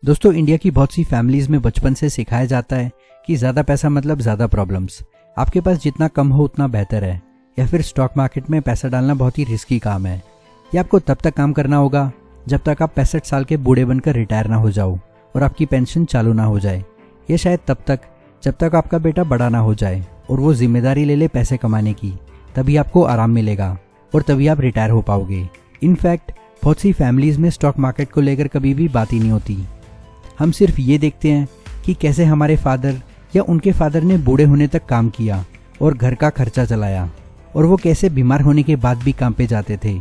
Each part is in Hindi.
दोस्तों, इंडिया की बहुत सी फैमिलीज में बचपन से सिखाया जाता है कि ज़्यादा पैसा मतलब ज़्यादा प्रॉब्लम्स। आपके पास जितना कम हो उतना बेहतर है, या फिर स्टॉक मार्केट में पैसा डालना बहुत ही रिस्की काम है। या आपको तब तक काम करना होगा जब तक आप 65 साल के बूढ़े बनकर रिटायर ना हो जाओ और आपकी पेंशन चालू ना हो जाए, या शायद तब तक जब तक आपका बेटा बड़ा ना हो जाए और वो जिम्मेदारी ले ले पैसे कमाने की। तभी आपको आराम मिलेगा और तभी आप रिटायर हो पाओगे। इनफैक्ट बहुत सी फैमिलीज में स्टॉक मार्केट को लेकर कभी भी बात ही नहीं होती। हम सिर्फ ये देखते हैं कि कैसे हमारे फादर या उनके फादर ने बूढ़े होने तक काम किया और घर का खर्चा चलाया, और वो कैसे बीमार होने के बाद भी काम पे जाते थे।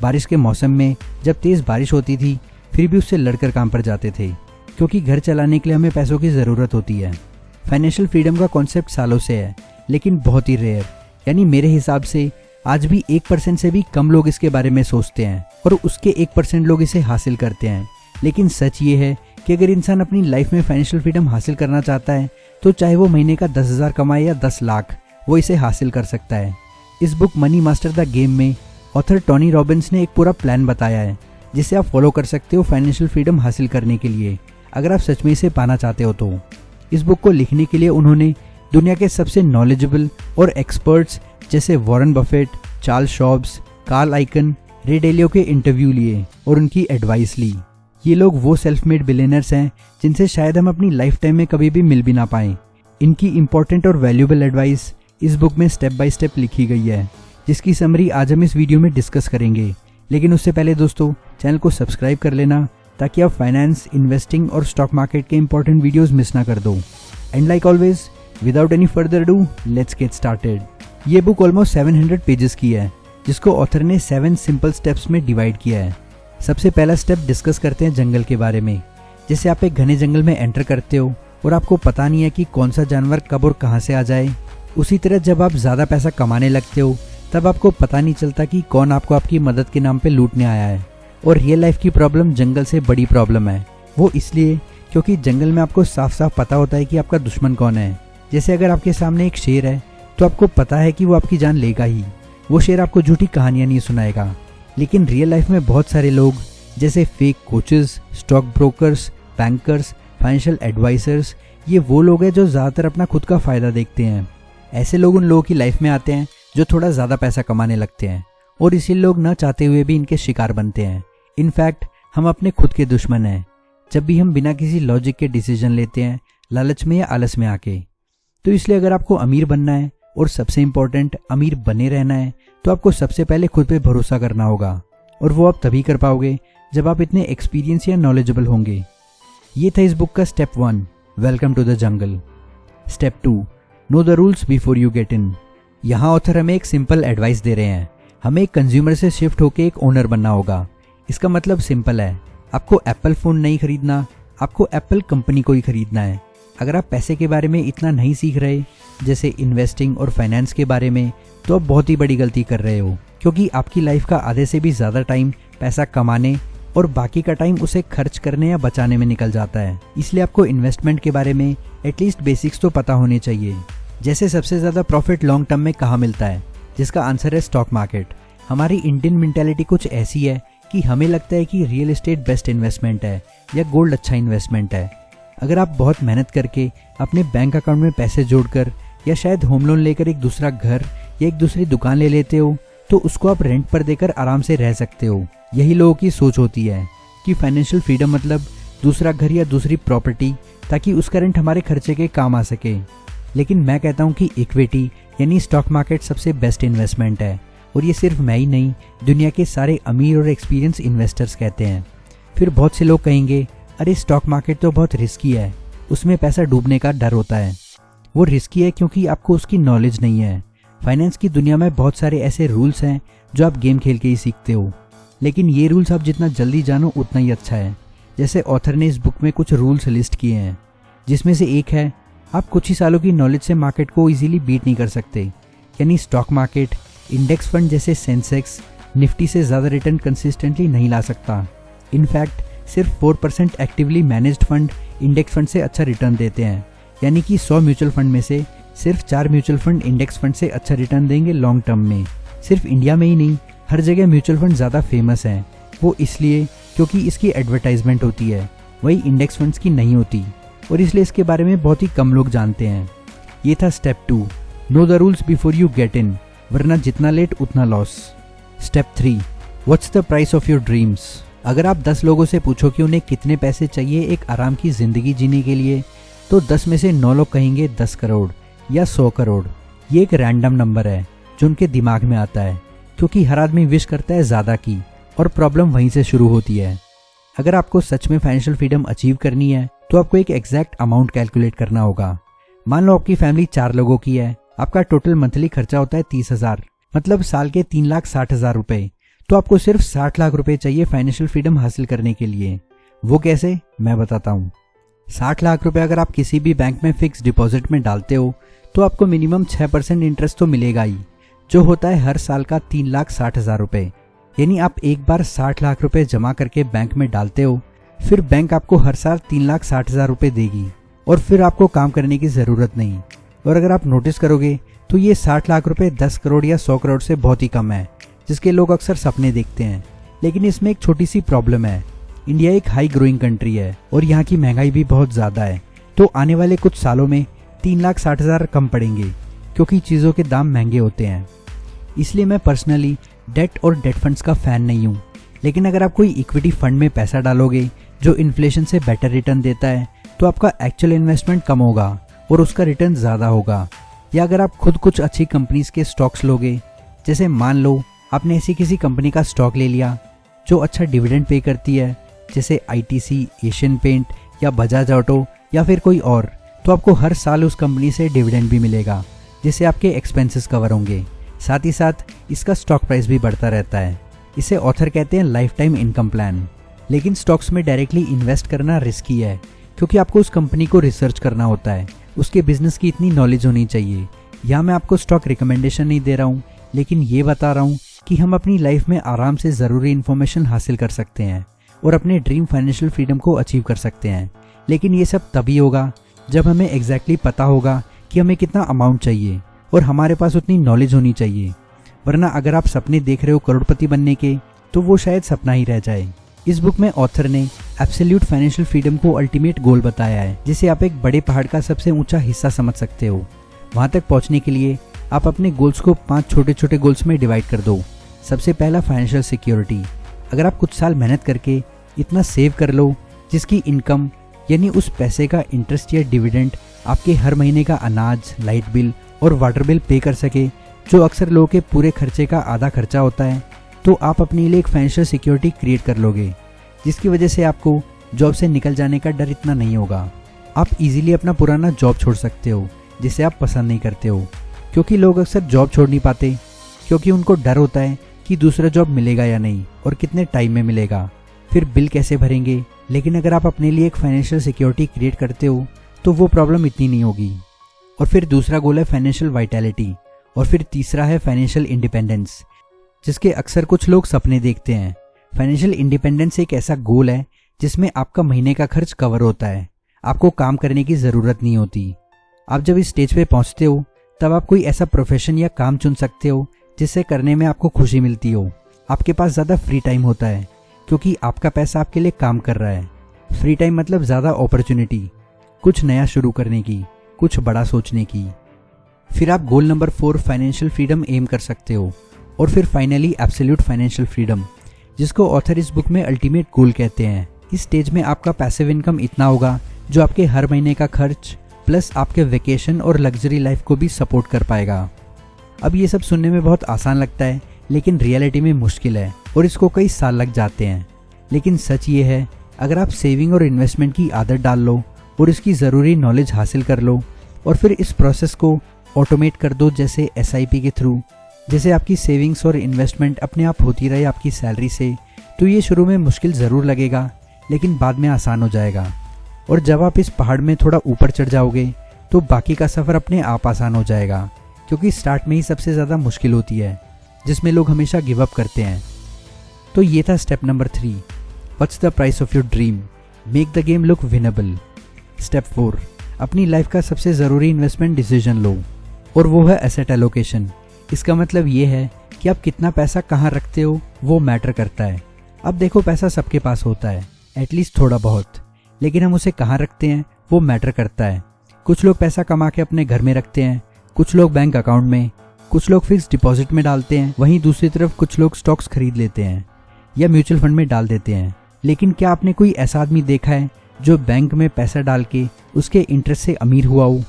बारिश के मौसम में जब तेज़ बारिश होती थी फिर भी उससे लड़कर काम पर जाते थे, क्योंकि घर चलाने के लिए हमें पैसों की ज़रूरत होती है। फाइनेंशियल फ्रीडम का कॉन्सेप्ट सालों से है, लेकिन बहुत ही रेयर, यानी मेरे हिसाब से आज भी 1% से भी कम लोग इसके बारे में सोचते हैं, और उसके 1% लोग इसे हासिल करते हैं। लेकिन सच ये है कि अगर इंसान अपनी लाइफ में फाइनेंशियल फ्रीडम हासिल करना चाहता है तो चाहे वो महीने का 10,000 कमाए या 10 लाख, वो इसे हासिल कर सकता है। इस book money Master the game में ऑथर टोनी रॉबिन्स ने एक पूरा प्लान बताया है जिसे आप फॉलो कर सकते हो फाइनेंशियल फ्रीडम हासिल करने के लिए, अगर आप सच में इसे पाना चाहते हो तो। इस बुक को लिखने के लिए उन्होंने दुनिया के सबसे नॉलेजेबल और एक्सपर्ट्स जैसे वॉरेन बफेट, चार्ल्स शॉब्स, कार्ल आइकन, रे डेलियो के इंटरव्यू लिए और उनकी एडवाइस ली। ये लोग वो सेल्फ मेड बिलियनर्स हैं जिनसे शायद हम अपनी लाइफ टाइम में कभी भी मिल भी ना पाएं। इनकी इंपॉर्टेंट और वैल्यूएबल एडवाइस इस बुक में स्टेप बाय स्टेप लिखी गई है, जिसकी समरी आज हम इस वीडियो में डिस्कस करेंगे। लेकिन उससे पहले दोस्तों, चैनल को सब्सक्राइब कर लेना ताकि आप फाइनेंस, इन्वेस्टिंग और स्टॉक मार्केट के इंपॉर्टेंट वीडियोस मिस ना कर दो। And like always, without any further do, let's get started. ये बुक ऑलमोस्ट 700 पेजेस की है, जिसको ऑथर ने 7 सिंपल स्टेप्स में डिवाइड किया है। सबसे पहला स्टेप डिस्कस करते हैं जंगल के बारे में। जैसे आप एक घने जंगल में एंटर करते हो और आपको पता नहीं है कि कौन सा जानवर कब और कहां से आ जाए, उसी तरह जब आप ज़्यादा पैसा कमाने लगते हो तब आपको पता नहीं चलता कि कौन आपको आपकी मदद के नाम पे लूटने आया है। और रियल लाइफ की प्रॉब्लम जंगल से बड़ी प्रॉब्लम है। वो इसलिए क्योंकि जंगल में आपको साफ साफ पता होता है कि आपका दुश्मन कौन है। जैसे अगर आपके सामने एक शेर है तो आपको पता है कि वो आपकी जान लेगा ही। वो शेर आपको झूठी कहानियाँ नहीं सुनाएगा। लेकिन रियल लाइफ में बहुत सारे लोग जैसे fake coaches, stock brokers, bankers, financial advisers, ये वो लोग हैं जो ज़्यादातर अपना खुद का फ़ायदा देखते हैं। ऐसे लोग उन लोगों की लाइफ में आते हैं जो थोड़ा ज़्यादा पैसा कमाने लगते हैं, और इसी लोग न चाहते हुए भी इनके शिकार बनते हैं। इनफैक्ट हम अपने खुद के दुश्मन हैं जब भी हम बिना किसी लॉजिक के डिसीजन लेते हैं, लालच में या आलस में आके। तो इसलिए अगर आपको अमीर बनना है और सबसे इम्पोर्टेंट अमीर बने रहना है तो आपको सबसे पहले खुद पे भरोसा करना होगा, और वो आप तभी कर पाओगे जब आप इतने एक्सपीरियंस या नॉलेजेबल होंगे। ये था इस बुक का step 1, welcome to the jungle. Step 2, know the rules before you get in. यहाँ ऑथर हमें एक सिंपल एडवाइस दे रहे हैं। हमें एक कंज्यूमर से शिफ्ट होकर एक ओनर बनना होगा। इसका मतलब सिंपल है, आपको एप्पल फ़ोन नहीं खरीदना, आपको एप्पल कंपनी को ही खरीदना है। अगर आप पैसे के बारे में इतना नहीं सीख रहे, जैसे इन्वेस्टिंग और फाइनेंस के बारे में, तो आप बहुत ही बड़ी गलती कर रहे हो, क्योंकि आपकी लाइफ का आधे से भी ज़्यादा टाइम पैसा कमाने और बाकी का टाइम उसे खर्च करने या बचाने में निकल जाता है। इसलिए आपको इन्वेस्टमेंट के बारे में एटलीस्ट बेसिक्स तो पता होने चाहिए। जैसे सबसे ज़्यादा प्रॉफिट लॉन्ग टर्म में कहाँ मिलता है, जिसका आंसर है स्टॉक मार्केट। हमारी इंडियन मेंटालिटी कुछ ऐसी है कि हमें लगता है कि रियल एस्टेट बेस्ट इन्वेस्टमेंट है या गोल्ड अच्छा इन्वेस्टमेंट है। अगर आप बहुत मेहनत करके अपने बैंक अकाउंट में पैसे जोड़कर या शायद होम लोन लेकर एक दूसरा घर या एक दूसरी दुकान ले लेते हो तो उसको आप रेंट पर देकर आराम से रह सकते हो। यही लोगों की सोच होती है कि फाइनेंशियल फ्रीडम मतलब दूसरा घर या दूसरी प्रॉपर्टी, ताकि उसका रेंट हमारे खर्चे के काम आ सके। लेकिन मैं कहता हूँ कि इक्विटी यानी स्टॉक मार्केट सबसे बेस्ट इन्वेस्टमेंट है, और ये सिर्फ मैं ही नहीं, दुनिया के सारे अमीर और एक्सपीरियंस इन्वेस्टर्स कहते हैं। फिर बहुत से लोग कहेंगे, अरे स्टॉक मार्केट तो बहुत रिस्की है, उसमें पैसा डूबने का डर होता है। वो रिस्की है क्योंकि आपको उसकी नॉलेज नहीं है। फाइनेंस की दुनिया में बहुत सारे ऐसे रूल्स हैं जो आप गेम खेल के ही सीखते हो, लेकिन ये रूल्स आप जितना जल्दी जानो उतना ही अच्छा है। जैसे ऑथर ने इस बुक में कुछ रूल्स लिस्ट किए हैं, जिसमें से एक है, आप कुछ ही सालों की नॉलेज से मार्केट को इजीली बीट नहीं कर सकते। यानी स्टॉक मार्केट, इंडेक्स फंड जैसे सेंसेक्स, निफ्टी से ज़्यादा रिटर्न कंसिस्टेंटली नहीं ला सकता। इनफैक्ट सिर्फ 4% actively managed fund index fund से अच्छा रिटर्न देते हैं। यानी कि 100 म्यूचुअल फंड में से सिर्फ 4 म्यूचुअल फंड इंडेक्स फंड से अच्छा रिटर्न देंगे लॉन्ग टर्म में। सिर्फ इंडिया में ही नहीं, हर जगह म्यूचुअल फंड ज़्यादा फेमस हैं। वो इसलिए क्योंकि इसकी एडवर्टाइजमेंट होती है, वही इंडेक्स फंड्स की नहीं होती और इसलिए इसके बारे में बहुत ही कम लोग जानते हैं। ये था step 2, know the rules before you get इन, वरना जितना लेट उतना loss. Step 3, what's the price of your dreams. अगर आप 10 लोगों से पूछो कि उन्हें कितने पैसे चाहिए एक आराम की ज़िंदगी जीने के लिए, तो 10 में से 9 लोग कहेंगे 10 करोड़ या 100 करोड़। ये एक रैंडम नंबर है जो उनके दिमाग में आता है, क्योंकि हर आदमी विश करता है ज़्यादा की और प्रॉब्लम वहीं से शुरू होती है। अगर आपको सच में फाइनेंशियल फ्रीडम अचीव करनी है तो आपको एक एग्जैक्ट अमाउंट कैलकुलेट करना होगा। मान लो आपकी फैमिली 4 लोगों की है, आपका टोटल मंथली खर्चा होता है 30,000, मतलब साल के 3,60,000 रुपए। तो आपको सिर्फ 60 लाख रुपए चाहिए फाइनेंशियल फ्रीडम हासिल करने के लिए। वो कैसे, मैं बताता हूँ। 60 लाख रुपए अगर आप किसी भी बैंक में फिक्स डिपॉजिट में डालते हो तो आपको मिनिमम 6% इंटरेस्ट तो मिलेगा ही, जो होता है हर साल का 3,60,000 रुपए। यानी आप एक बार 60 लाख रुपए जमा करके बैंक में डालते हो, फिर बैंक आपको हर साल 3,60,000 रुपए देगी और फिर आपको काम करने की ज़रूरत नहीं। और अगर आप नोटिस करोगे तो ये 60 लाख रुपए 10 करोड़ या 100 करोड़ से बहुत ही कम है, जिसके लोग अक्सर सपने देखते हैं। लेकिन इसमें एक छोटी सी प्रॉब्लम है। इंडिया एक हाई ग्रोइंग कंट्री है और यहाँ की महंगाई भी बहुत ज़्यादा है, तो आने वाले कुछ सालों में 3,60,000 कम पड़ेंगे, क्योंकि चीज़ों के दाम महंगे होते हैं। इसलिए मैं पर्सनली डेट और डेट फंड्स का फ़ैन नहीं हूँ। लेकिन अगर आप कोई इक्विटी फंड में पैसा डालोगे जो इन्फ्लेशन से बेटर रिटर्न देता है, तो आपका एक्चुअल इन्वेस्टमेंट कम होगा और उसका रिटर्न ज़्यादा होगा। या अगर आप खुद कुछ अच्छी कंपनीज के स्टॉक्स लोगे, जैसे मान लो आपने ऐसी किसी कंपनी का स्टॉक ले लिया जो अच्छा डिविडेंड पे करती है, जैसे ITC, एशियन पेंट या बजाज ऑटो या फिर कोई और, तो आपको हर साल उस कंपनी से डिविडेंड भी मिलेगा, जिससे आपके एक्सपेंसेस कवर होंगे। साथ ही साथ इसका स्टॉक प्राइस भी बढ़ता रहता है। इसे ऑथर कहते हैं लाइफ टाइम इनकम प्लान। लेकिन स्टॉक्स में डायरेक्टली इन्वेस्ट करना रिस्की है, क्योंकि आपको उस कंपनी को रिसर्च करना होता है, उसके बिजनेस की इतनी नॉलेज होनी चाहिए। यहाँ मैं आपको स्टॉक रिकमेंडेशन नहीं दे रहा हूँ, लेकिन ये बता रहा हूँ कि हम अपनी लाइफ में आराम से ज़रूरी इन्फॉर्मेशन हासिल कर सकते हैं और अपने ड्रीम फाइनेंशियल फ्रीडम को अचीव कर सकते हैं। लेकिन ये सब तभी होगा जब हमें एग्जैक्टली पता होगा कि हमें कितना अमाउंट चाहिए और हमारे पास उतनी नॉलेज होनी चाहिए। वरना अगर आप सपने देख रहे हो करोड़पति बनने के, तो वो शायद सपना ही रह जाए। इस बुक में ऑथर ने एब्सोल्यूट फाइनेंशियल फ्रीडम को अल्टीमेट गोल बताया है, जिसे आप एक बड़े पहाड़ का सबसे ऊंचा हिस्सा समझ सकते हो। वहां तक पहुंचने के लिए आप अपने गोल्स को 5 छोटे छोटे गोल्स में डिवाइड कर दो। सबसे पहला फाइनेंशियल सिक्योरिटी। अगर आप कुछ साल मेहनत करके इतना सेव कर लो जिसकी इनकम यानी उस पैसे का इंटरेस्ट या डिविडेंड आपके हर महीने का अनाज, लाइट बिल और वाटर बिल पे कर सके, जो अक्सर लोगों के पूरे खर्चे का आधा खर्चा होता है, तो आप अपने लिए एक फाइनेंशियल सिक्योरिटी क्रिएट कर लोगे, जिसकी वजह से आपको जॉब से निकल जाने का डर इतना नहीं होगा। आप इजीली अपना पुराना जॉब छोड़ सकते हो जिसे आप पसंद नहीं करते हो, क्योंकि लोग अक्सर जॉब छोड़ नहीं पाते क्योंकि उनको डर होता है कि दूसरा जॉब मिलेगा या नहीं और कितने टाइम में मिलेगा, फिर बिल कैसे भरेंगे। लेकिन अगर आप अपने लिए एक फाइनेंशियल सिक्योरिटी क्रिएट करते हो तो वो प्रॉब्लम इतनी नहीं होगी। और फिर दूसरा गोल है फाइनेंशियल वाइटैलिटी, और फिर तीसरा है फाइनेंशियल इंडिपेंडेंस, जिसके अक्सर कुछ लोग सपने देखते हैं। फाइनेंशियल इंडिपेंडेंस एक ऐसा गोल है जिसमें आपका महीने का खर्च कवर होता है, आपको काम करने की ज़रूरत नहीं होती। आप जब इस स्टेज पे पहुंचते हो तब आप कोई ऐसा प्रोफेशन या काम चुन सकते हो जिससे करने में आपको खुशी मिलती हो। आपके पास ज़्यादा फ्री टाइम होता है क्योंकि आपका पैसा आपके लिए काम कर रहा है। फ्री टाइम मतलब ज़्यादा अपॉर्चुनिटी, कुछ नया शुरू करने की, कुछ बड़ा सोचने की। फिर आप goal number 4 financial freedom aim कर सकते हो। और फिर फाइनली एब्सोल्यूट फाइनेंशियल फ्रीडम, जिसको ऑथर इस बुक में अल्टीमेट गोल कहते हैं। इस स्टेज में आपका पैसिव इनकम इतना होगा जो आपके हर महीने का खर्च प्लस आपके वेकेशन और लग्जरी लाइफ को भी सपोर्ट कर पाएगा। अब ये सब सुनने में बहुत आसान लगता है, लेकिन रियलिटी में मुश्किल है और इसको कई साल लग जाते हैं। लेकिन सच ये है, अगर आप सेविंग और इन्वेस्टमेंट की आदत डाल लो और इसकी ज़रूरी नॉलेज हासिल कर लो और फिर इस प्रोसेस को ऑटोमेट कर दो, जैसे SIP के थ्रू, जैसे आपकी सेविंग्स और इन्वेस्टमेंट अपने आप होती रहे आपकी सैलरी से, तो ये शुरू में मुश्किल ज़रूर लगेगा लेकिन बाद में आसान हो जाएगा। और जब आप इस पहाड़ में थोड़ा ऊपर चढ़ जाओगे तो बाकी का सफ़र अपने आप आसान हो जाएगा, क्योंकि स्टार्ट में ही सबसे ज़्यादा मुश्किल होती है, जिसमें लोग हमेशा गिव अप करते हैं। तो ये था step number 3, what's the price of your dream, make the game look winnable. Step 4, अपनी लाइफ का सबसे ज़रूरी इन्वेस्टमेंट डिसीजन लो, और वो है एसेट एलोकेशन। इसका मतलब ये है कि आप कितना पैसा कहाँ रखते हो वो मैटर करता है। अब देखो, पैसा सबके पास होता है, एटलीस्ट थोड़ा बहुत, लेकिन हम उसे कहाँ रखते हैं वो मैटर करता है। कुछ लोग पैसा कमा के अपने घर में रखते हैं, कुछ लोग बैंक अकाउंट में, कुछ लोग फिक्स डिपॉजिट में डालते हैं, वहीं दूसरी तरफ कुछ लोग स्टॉक्स खरीद लेते हैं या म्यूचुअल फंड में डाल देते हैं। लेकिन क्या आपने कोई ऐसा आदमी देखा है जो बैंक में पैसा डाल के उसके इंटरेस्ट से अमीर हुआ हो?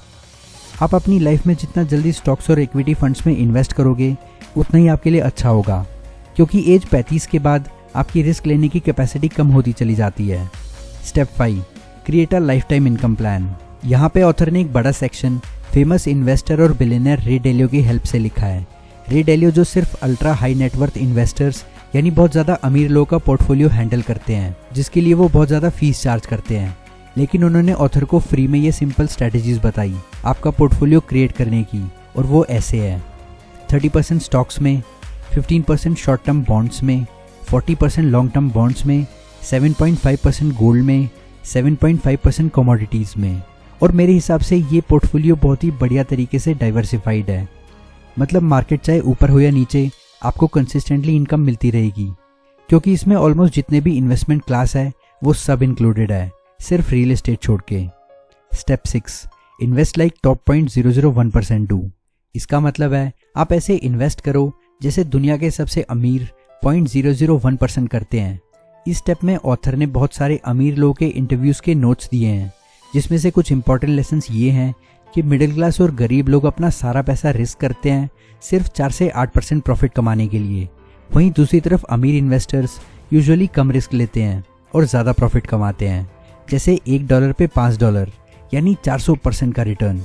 आप अपनी लाइफ में जितना जल्दी स्टॉक्स और इक्विटी फंड्स में इन्वेस्ट करोगे उतना ही आपके लिए अच्छा होगा, क्योंकि एज 35 के बाद आपकी रिस्क लेने की कैपेसिटी कम होती चली जाती है। Step 5, create a life time income plan. यहाँ पे ऑथर ने एक बड़ा सेक्शन फेमस इन्वेस्टर और बिलियनर रे डेलियो की हेल्प से लिखा है। रे डेलियो जो सिर्फ अल्ट्रा हाई नेटवर्थ इन्वेस्टर्स यानी बहुत ज़्यादा अमीर लोगों का पोर्टफोलियो हैंडल करते हैं, जिसके लिए वो बहुत ज़्यादा फीस चार्ज करते हैं। लेकिन उन्होंने ऑथर को फ्री में ये सिंपल स्ट्रैटेजीज बताई आपका पोर्टफोलियो क्रिएट करने की, और वो ऐसे है: 30% स्टॉक्स में, 15% शॉर्ट टर्म बॉन्ड्स में, 40% लॉन्ग टर्म बॉन्ड्स में, 7.5% गोल्ड में, 7.5% कमोडिटीज़ में। और मेरे हिसाब से ये पोर्टफोलियो बहुत ही बढ़िया तरीके से डाइवर्सिफाइड है। मतलब मार्केट चाहे ऊपर हो या नीचे, आपको कंसिस्टेंटली इनकम मिलती रहेगी, क्योंकि इसमें ऑलमोस्ट जितने भी इन्वेस्टमेंट क्लास है वो सब इंक्लूडेड है, सिर्फ रियल एस्टेट छोड़ के। Step 6, invest like top 0.001% do. इसका मतलब है आप ऐसे इन्वेस्ट करो जैसे दुनिया के सबसे अमीर 0.001% करते हैं। इस स्टेप में ऑथर ने बहुत सारे अमीर लोगों के इंटरव्यूज़ के नोट्स दिए हैं, जिसमें से कुछ इंपॉर्टेंट लेसन्स ये हैं कि मिडिल क्लास और गरीब लोग अपना सारा पैसा रिस्क करते हैं सिर्फ 4 से 8% प्रॉफिट कमाने के लिए। वहीं दूसरी तरफ अमीर इन्वेस्टर्स यूजुअली कम रिस्क लेते हैं और ज़्यादा प्रॉफिट कमाते हैं, जैसे $1 पे $5 यानी 400% का रिटर्न।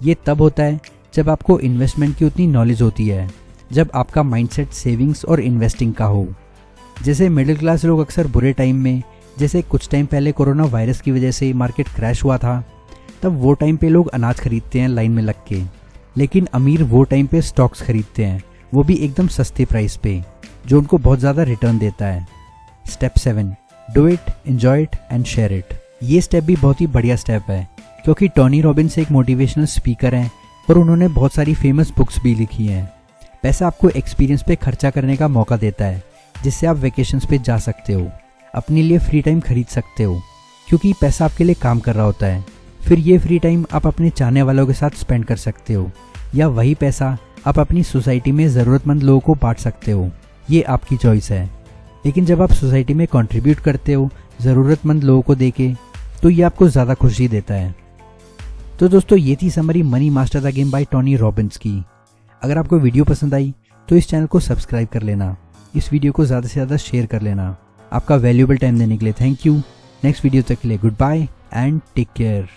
ये तब होता है जब आपको इन्वेस्टमेंट की उतनी नॉलेज होती है, जब आपका माइंडसेट सेविंग्स और इन्वेस्टिंग का हो। जैसे मिडिल क्लास लोग अक्सर बुरे टाइम में, जैसे कुछ टाइम पहले कोरोना वायरस की वजह से मार्केट क्रैश हुआ था, तब वो टाइम पे लोग अनाज खरीदते हैं लाइन में लग के। लेकिन अमीर वो टाइम पे स्टॉक्स खरीदते हैं, वो भी एकदम सस्ते प्राइस पे, जो उनको बहुत ज़्यादा रिटर्न देता है। Step 7, do it, enjoy it and share it. ये स्टेप भी बहुत ही बढ़िया स्टेप है, क्योंकि टोनी रॉबिन्स एक मोटिवेशनल स्पीकर हैं और उन्होंने बहुत सारी फेमस बुक्स भी लिखी हैं। पैसा आपको एक्सपीरियंस पे खर्चा करने का मौका देता है, जिससे आप वेकेशंस पे जा सकते हो, अपने लिए फ्री टाइम खरीद सकते हो, क्योंकि पैसा आपके लिए काम कर रहा होता है। फिर ये फ्री टाइम आप अपने चाहने वालों के साथ स्पेंड कर सकते हो, या वही पैसा आप अपनी सोसाइटी में ज़रूरतमंद लोगों को बांट सकते हो। ये आपकी चॉइस है। लेकिन जब आप सोसाइटी में कंट्रीब्यूट करते हो ज़रूरतमंद लोगों को देके, तो ये आपको ज़्यादा खुशी देता है। तो दोस्तों, ये थी summary Money Master the Game by Tony Robbins की। अगर आपको वीडियो पसंद आई तो इस चैनल को सब्सक्राइब कर लेना, इस वीडियो को ज़्यादा से ज़्यादा शेयर कर लेना। आपका वैल्यूएबल टाइम देने के लिए थैंक यू। नेक्स्ट वीडियो तक के लिए good bye and take care.